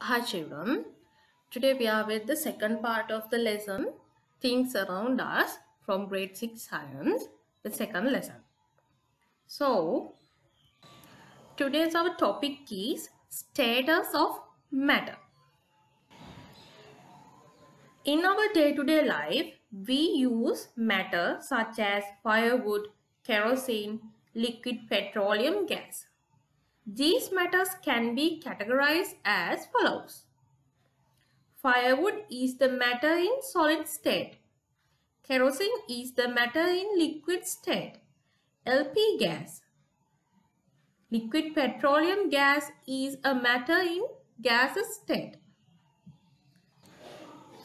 Hi children, today we are with the second part of the lesson Things Around Us from grade 6 science, the second lesson. So, today's our topic is status of matter. In our day-to-day life, we use matter such as firewood, kerosene, liquid petroleum gas. These matters can be categorized as follows. Firewood is the matter in solid state. Kerosene is the matter in liquid state. LP gas, liquid petroleum gas, is a matter in gaseous state.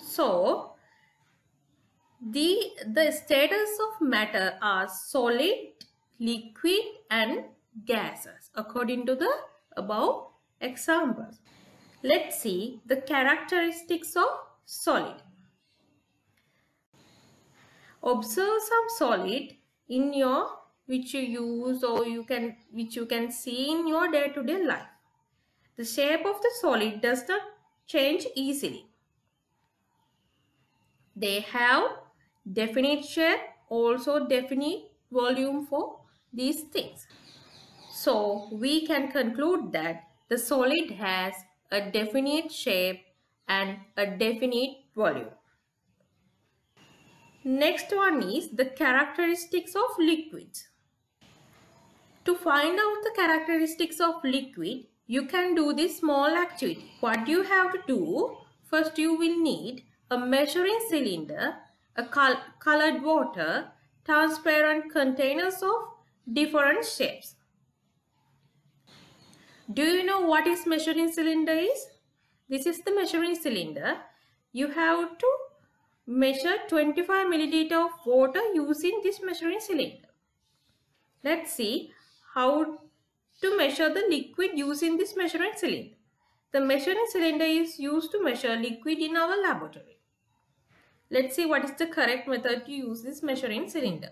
So, the status of matter are solid, liquid and gases according to the above examples. Let's see the characteristics of solid. Observe some solid in your which you use or which you can see in your day-to-day life. The shape of the solid does not change easily. They have definite shape, also definite volume for these things. So we can conclude that the solid has a definite shape and a definite volume. Next one is the characteristics of liquids. To find out the characteristics of liquid, you can do this small activity. What you have to do, first you will need a measuring cylinder, a colored water, transparent containers of different shapes. Do you know what is measuring cylinder is? This is the measuring cylinder. You have to measure 25 milliliter of water using this measuring cylinder. Let's see how to measure the liquid using this measuring cylinder. The measuring cylinder is used to measure liquid in our laboratory. Let's see what is the correct method to use this measuring cylinder.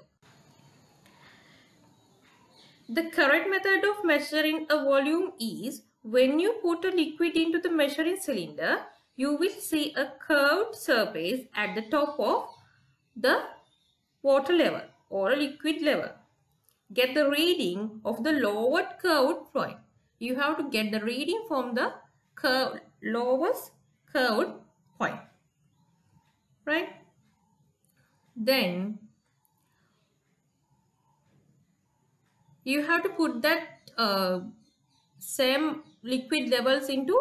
The correct method of measuring a volume is when you put a liquid into the measuring cylinder, you will see a curved surface at the top of the water level or a liquid level. Get the reading of the lower curved point. You have to get the reading from the lowest curved point. Right? Then you have to put that same liquid levels into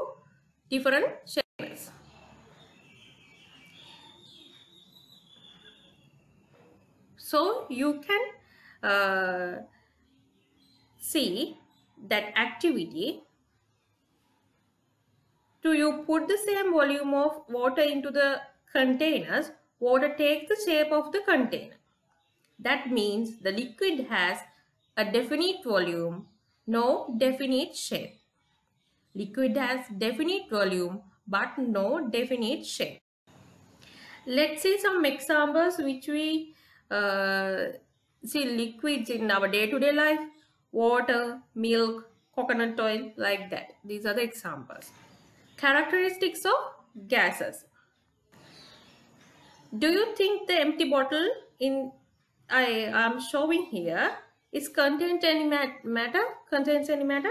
different shapes. So you can see that activity. To you put the same volume of water into the containers, water takes the shape of the container. That means the liquid has a definite volume, no definite shape. Liquid has definite volume but no definite shape. Let's see some examples which we see liquids in our day-to-day life. Water, milk, coconut oil, like that. These are the examples. Characteristics of gases. Do you think the empty bottle I am showing here is contains any matter? Contains any matter?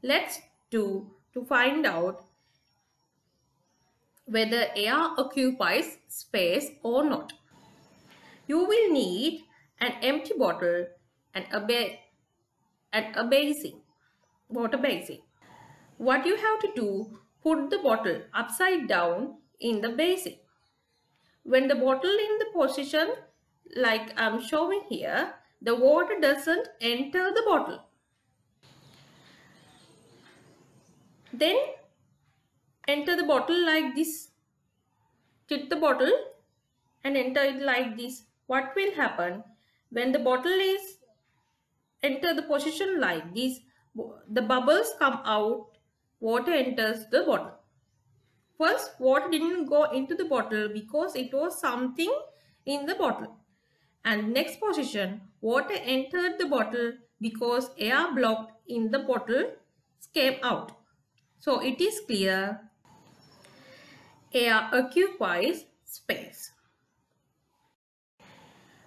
Let's do to find out whether air occupies space or not. You will need an empty bottle and a basin, water basin. What you have to do, put the bottle upside down in the basin. When the bottle in the position like I'm showing here, the water doesn't enter the bottle. Then enter the bottle like this. Tip the bottle and enter it like this. What will happen when the bottle is enter the position like this? The bubbles come out, water enters the bottle. First, water didn't go into the bottle because it was something in the bottle. And next position, water entered the bottle because air blocked in the bottle came out. So it is clear air occupies space.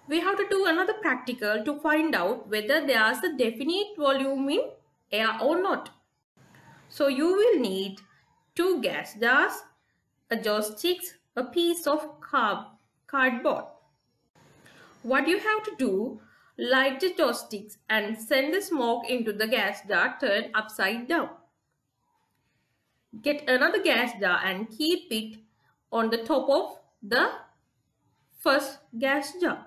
We have to do another practical to find out whether there is a definite volume in air or not. So you will need 2 gas jars, a joystick, a piece of cardboard. What you have to do, light the joysticks and send the smoke into the gas jar turned upside down. Get another gas jar and keep it on the top of the first gas jar.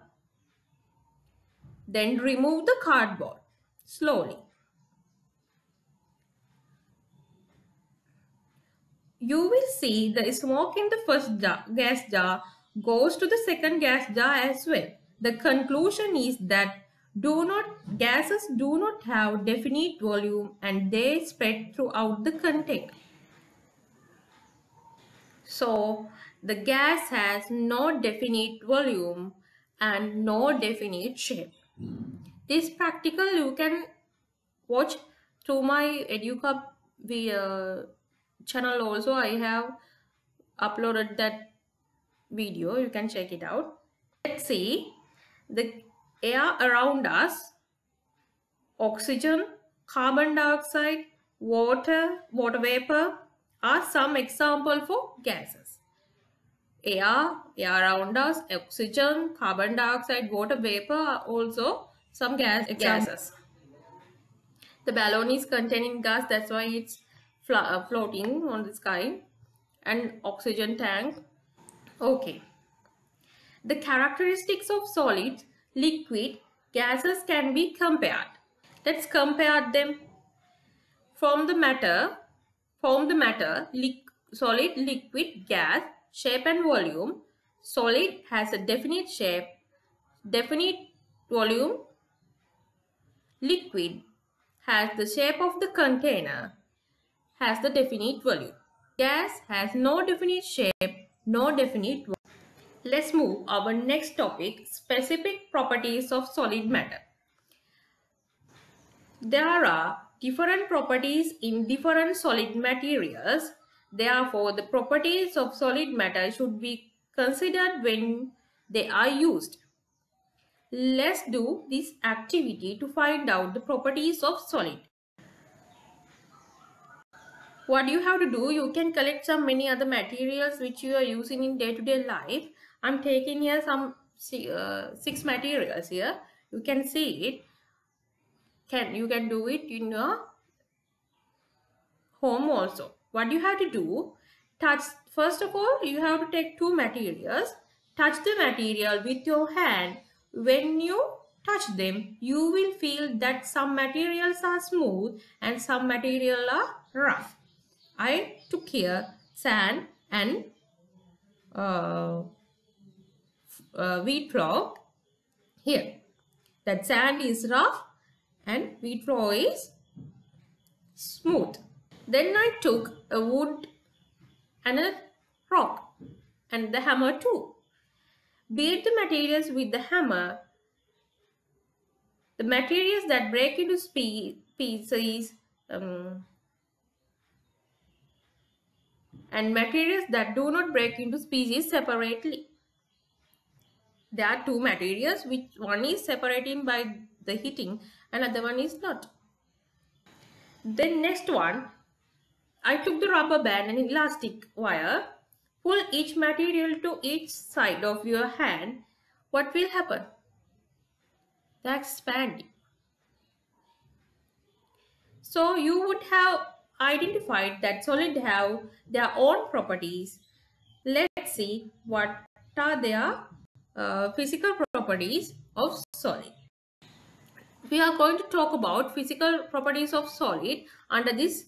Then remove the cardboard slowly. You will see the smoke in the first gas jar goes to the second gas jar as well. The conclusion is that gases do not have definite volume and they spread throughout the container. So the gas has no definite volume and no definite shape. This practical you can watch through my EduCub channel also. I have uploaded that video. You can check it out. Let's see the air around us. Oxygen, carbon dioxide, water vapor are some example for gases. Air around us, oxygen, carbon dioxide, water vapor are also some gases. The balloon is containing gas, that's why it's floating on the sky, and oxygen tank. Okay. The characteristics of solids, liquid, gases can be compared. Let's compare them. Form the matter, solid, liquid, gas, shape and volume. Solid has a definite shape, definite volume. Liquid has the shape of the container, has the definite volume. Gas has no definite shape, no definite volume. Let's move our next topic, specific properties of solid matter. There are different properties in different solid materials. Therefore, the properties of solid matter should be considered when they are used. Let's do this activity to find out the properties of solid. What you have to do, you can collect many other materials which you are using in day-to-day life. I'm taking here some 6 materials here. You can see it. You can do it in your home also. What you have to do, first of all, you have to take 2 materials. Touch the material with your hand. When you touch them, you will feel that some materials are smooth and some materials are rough. I took here sand and wheat flour here. That sand is rough and wheat flour is smooth. Then I took a wood and a rock and the hammer too. Beat the materials with the hammer. The materials that break into pieces and materials that do not break into pieces separately. There are 2 materials, which one is separating by the heating and other one is not. Then next one, I took the rubber band and elastic wire. Pull each material to each side of your hand. What will happen? They expand. So you would have identified that solid have their own properties. Let's see what are their physical properties of solid. We are going to talk about physical properties of solid under these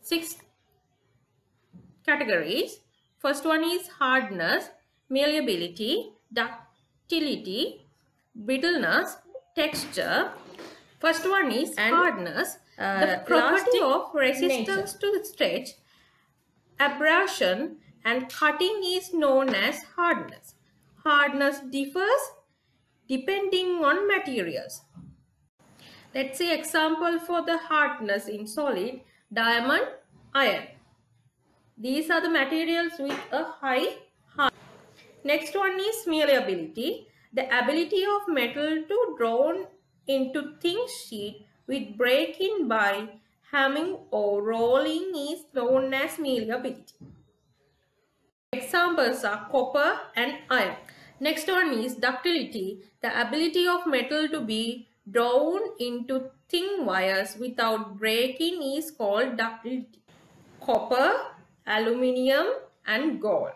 6 categories. First one is hardness, malleability, ductility, brittleness, texture. First one is hardness, the property of resistance to the stretch, abrasion and cutting is known as hardness. Hardness differs depending on materials. Let's see example for the hardness in solid. Diamond iron. These are the materials with a high hardness. Next one is malleability. The ability of metal to drawn into thin sheet with breaking by hammering or rolling is known as malleability. Examples are copper and iron. Next one is ductility. The ability of metal to be drawn into thin wires without breaking is called ductility. Copper, aluminium and gold.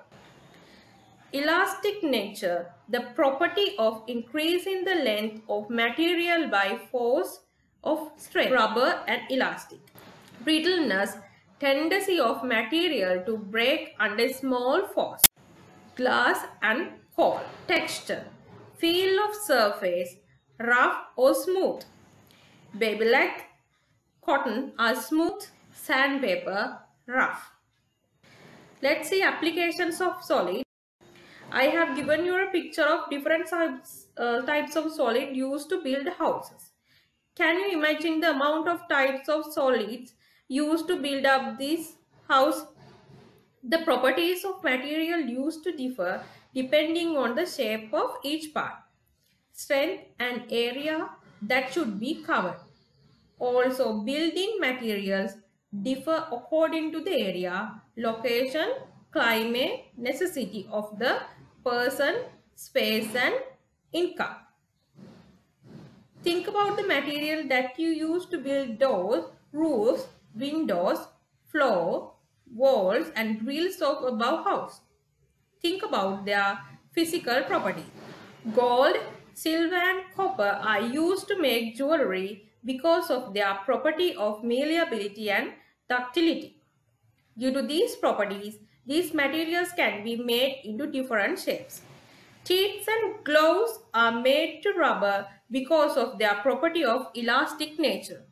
Elastic nature. The property of increasing the length of material by force of strength. Rubber and elastic. Brittleness. Tendency of material to break under small force. Glass and coal. Texture. Feel of surface, rough or smooth. Babylac, cotton are smooth, sandpaper, rough. Let's see applications of solid. I have given you a picture of different types of solid used to build houses. Can you imagine the amount of types of solids used to build up this house? The properties of material used to differ depending on the shape of each part, strength and area that should be covered. Also, building materials differ according to the area, location, climate, necessity of the person, space and income. Think about the material that you use to build doors, roofs, windows, floor, walls and grills of above house. Think about their physical properties. Gold, silver and copper are used to make jewelry because of their property of malleability and ductility. Due to these properties, these materials can be made into different shapes. Teeth and gloves are made to rubber because of their property of elastic nature.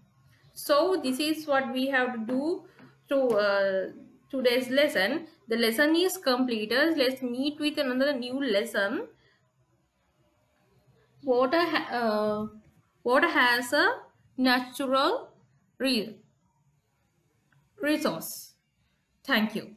So this is what we have to do to today's lesson. The lesson is completed. Let's meet with another new lesson. Water has a natural resource. Thank you.